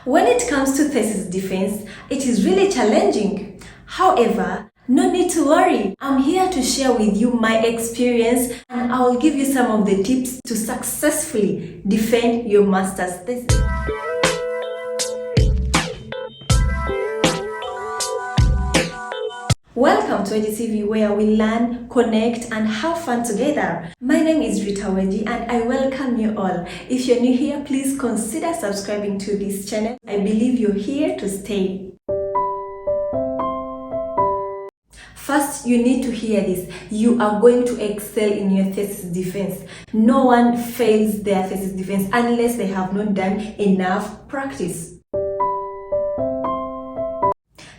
When it comes to thesis defense, it is really challenging. However, no need to worry. I'm here to share with you my experience and I will give you some of the tips to successfully defend your master's thesis. Welcome to THESIS, where we learn, connect, and have fun together. My name is Rita Wedi and I welcome you all. If you're new here, please consider subscribing to this channel. I believe you're here to stay. First, you need to hear this. You are going to excel in your thesis defense. No one fails their thesis defense unless they have not done enough practice.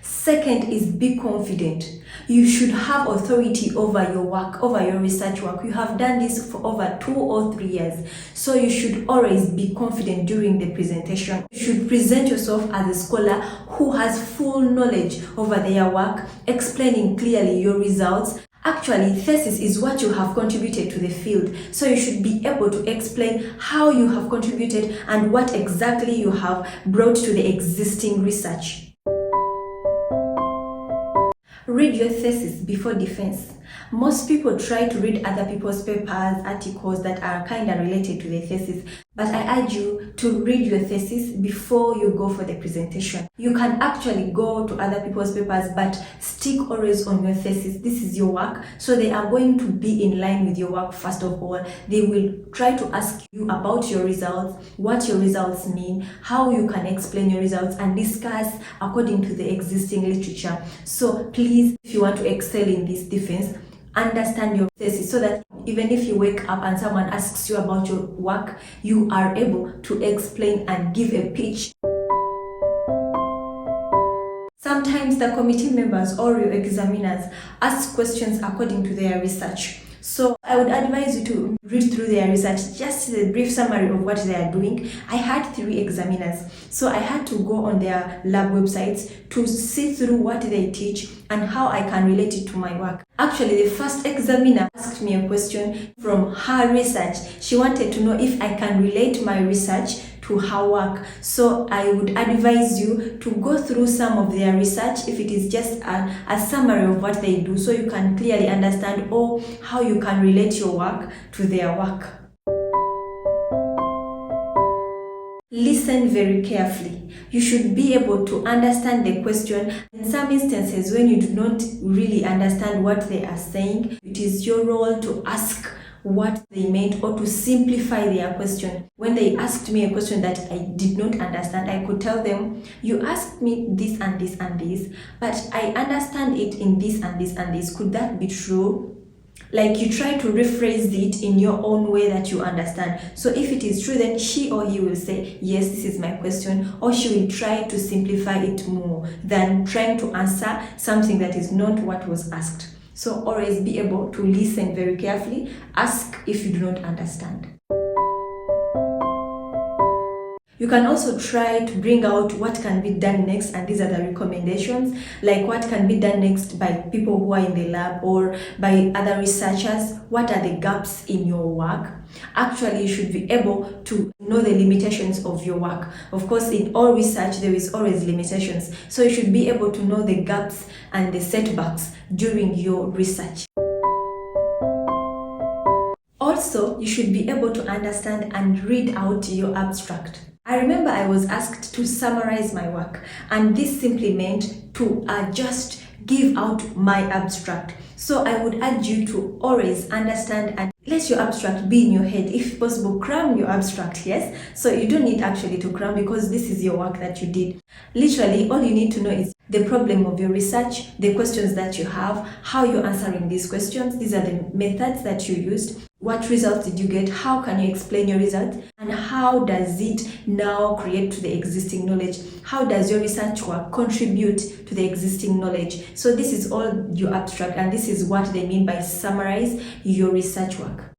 Second is be confident. You should have authority over your work, over your research work. You have done this for over 2 or 3 years. So you should always be confident during the presentation. You should present yourself as a scholar who has full knowledge over their work, explaining clearly your results. Actually, thesis is what you have contributed to the field. So you should be able to explain how you have contributed and what exactly you have brought to the existing research. Read your thesis before defense. Most people try to read other people's papers, articles that are kind of related to the thesis, but I urge you to read your thesis before you go for the presentation. You can actually go to other people's papers, but stick always on your thesis. This is your work, so they are going to be in line with your work. First of all, they will try to ask you about your results, what your results mean, how you can explain your results, and discuss according to the existing literature. So please, if you want to excel in this defense, understand your thesis so that even if you wake up and someone asks you about your work, you are able to explain and give a pitch. Sometimes the committee members or your examiners ask questions according to their research. So I would advise you to read through their research, just a brief summary of what they are doing. I had 3 examiners, so I had to go on their lab websites to see through what they teach and how I can relate it to my work. Actually, the first examiner asked me a question from her research. She wanted to know if I can relate my research to her work. So I would advise you to go through some of their research if it is just a summary of what they do, so you can clearly understand how you can relate your work to their work. Listen very carefully. You should be able to understand the question. In some instances, when you do not really understand what they are saying, it is your role to ask what they meant or to simplify their question. When they asked me a question that I did not understand, I could tell them, you asked me this and this and this, but I understand it in this and this and this. Could that be true? Like, you try to rephrase it in your own way that you understand. So if it is true, then she or he will say, yes, this is my question, or she will try to simplify it more than trying to answer something that is not what was asked. So always be able to listen very carefully. Ask if you do not understand. You can also try to bring out what can be done next, and these are the recommendations, like what can be done next by people who are in the lab or by other researchers. What are the gaps in your work? Actually, you should be able to know the limitations of your work. Of course, in all research, there is always limitations. So you should be able to know the gaps and the setbacks during your research. Also, you should be able to understand and read out your abstract. I remember I was asked to summarize my work, and this simply meant to just give out my abstract. So I would urge you to always understand and let your abstract be in your head. If possible, cram your abstract, yes? So you don't need actually to cram, because this is your work that you did. Literally, all you need to know is the problem of your research, the questions that you have, how you're answering these questions. These are the methods that you used. What results did you get? How can you explain your results? And how does it now create to the existing knowledge? How does your research work contribute to the existing knowledge? So this is all your abstract, and this is what they mean by summarize your research work.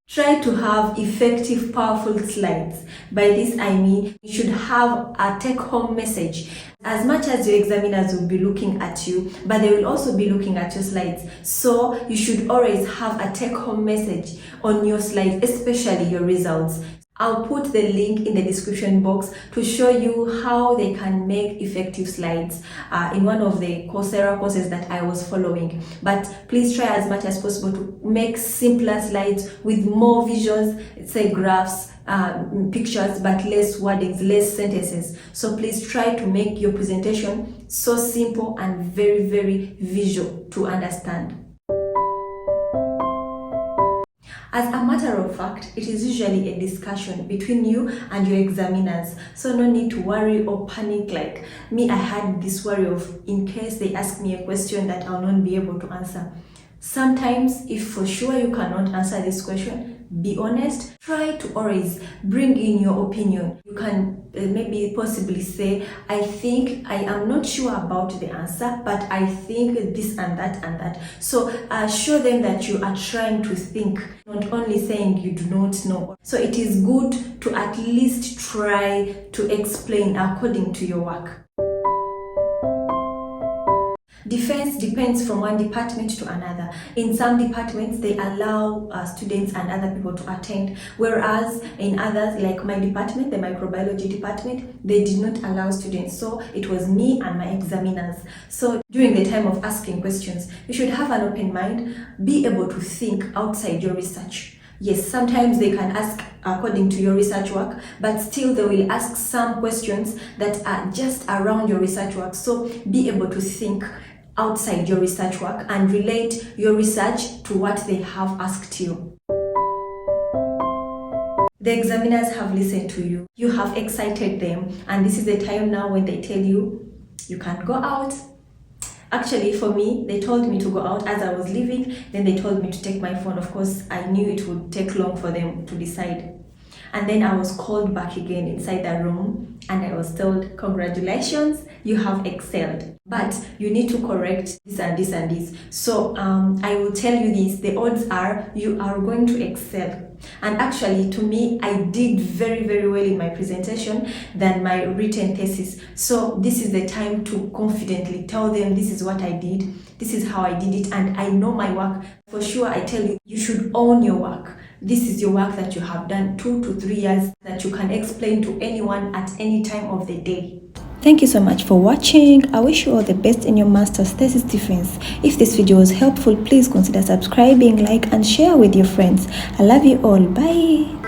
Try to have effective, powerful slides. By this I mean you should have a take-home message. As much as your examiners will be looking at you, but they will also be looking at your slides. So you should always have a take-home message on your slides, especially your results. I'll put the link in the description box to show you how they can make effective slides in one of the Coursera courses that I was following. But please try as much as possible to make simpler slides with more visuals, say graphs, pictures, but less wordings, less sentences. So please try to make your presentation so simple and very, very visual to understand. As a matter of fact, it is usually a discussion between you and your examiners. So no need to worry or panic like me. I had this worry of in case they ask me a question that I'll not be able to answer. Sometimes, if for sure you cannot answer this question, be honest. Try to always bring in your opinion. You can maybe possibly say, I think I am not sure about the answer, but I think this and that and that. So show them that you are trying to think, not only saying you do not know. So it is good to at least try to explain according to your work. Defense depends from one department to another. In some departments, they allow students and other people to attend, whereas in others, like my department, the microbiology department, they did not allow students. So it was me and my examiners. So during the time of asking questions, you should have an open mind, be able to think outside your research. Yes, sometimes they can ask according to your research work, but still they will ask some questions that are just around your research work. So be able to think outside your research work and relate your research to what they have asked you. The examiners have listened to you. You have excited them, and this is the time now when they tell you you can't go out. Actually, for me, they told me to go out as I was leaving. Then they told me to take my phone. Of course, I knew it would take long for them to decide. And then I was called back again inside the room and I was told, congratulations, you have excelled. But you need to correct this and this and this. So I will tell you this, the odds are you are going to excel. And actually, to me, I did very, very well in my presentation than my written thesis. So this is the time to confidently tell them this is what I did, this is how I did it, and I know my work. For sure, I tell you, you should own your work. This is your work that you have done 2 to 3 years that you can explain to anyone at any time of the day. Thank you so much for watching. I wish you all the best in your master's thesis defense. If this video was helpful, please consider subscribing, like, and share with your friends. I love you all. Bye.